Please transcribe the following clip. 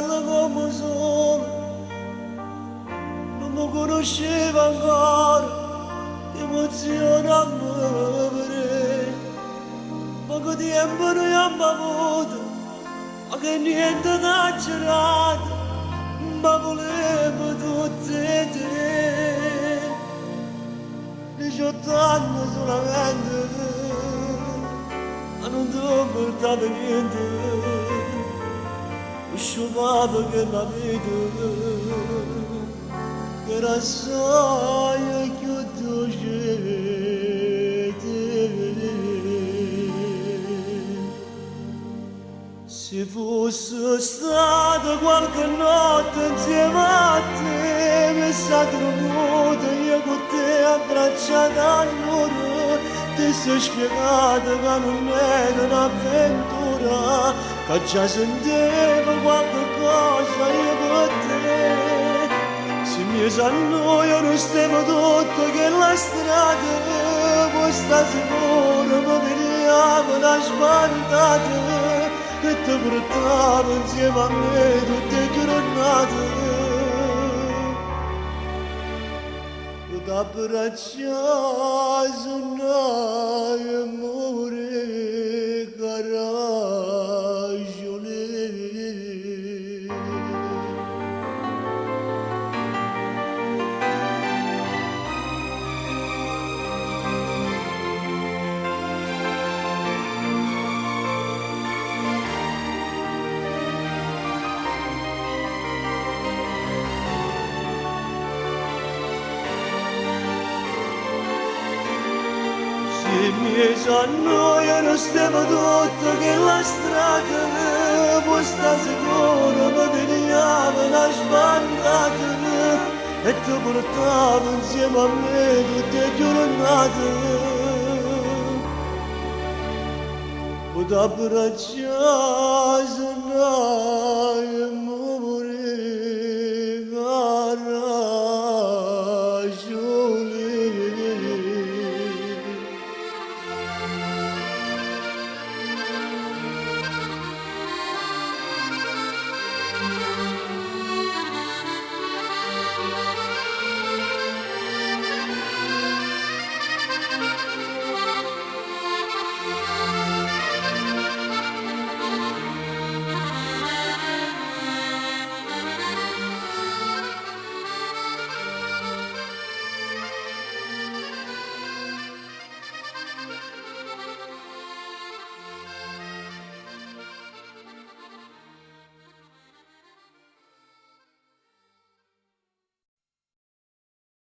parla come solo, non mi conosceva ancora, ti emoziona a muovere, poco tempo noi abbiamo avuto, ma che niente da girato, ma volevo tutte te, 18 anni solamente, ma non ti portavo niente. Scovava che la vita era assai più dolce. Se fosse stata qualche notte insieme a te, mi sa tremuta io con te abbracciata a loro, ti sei spiegata che non era un'avventura, che già sentivo qualche cosa io con te. Se mi s'annoia non stiamo tutto che la strada, poi sta sicuro mi pigliava una spantata e ti portavo insieme a me tutte le giornate. E t'abbracciai su noi amore caragione. Se mi s'annoia non stiamo tutto che la strada, poi sta sicuro mi pigliava una spantata e ti portavo insieme a me tutte le giornate. Poi t'abbracciai se noi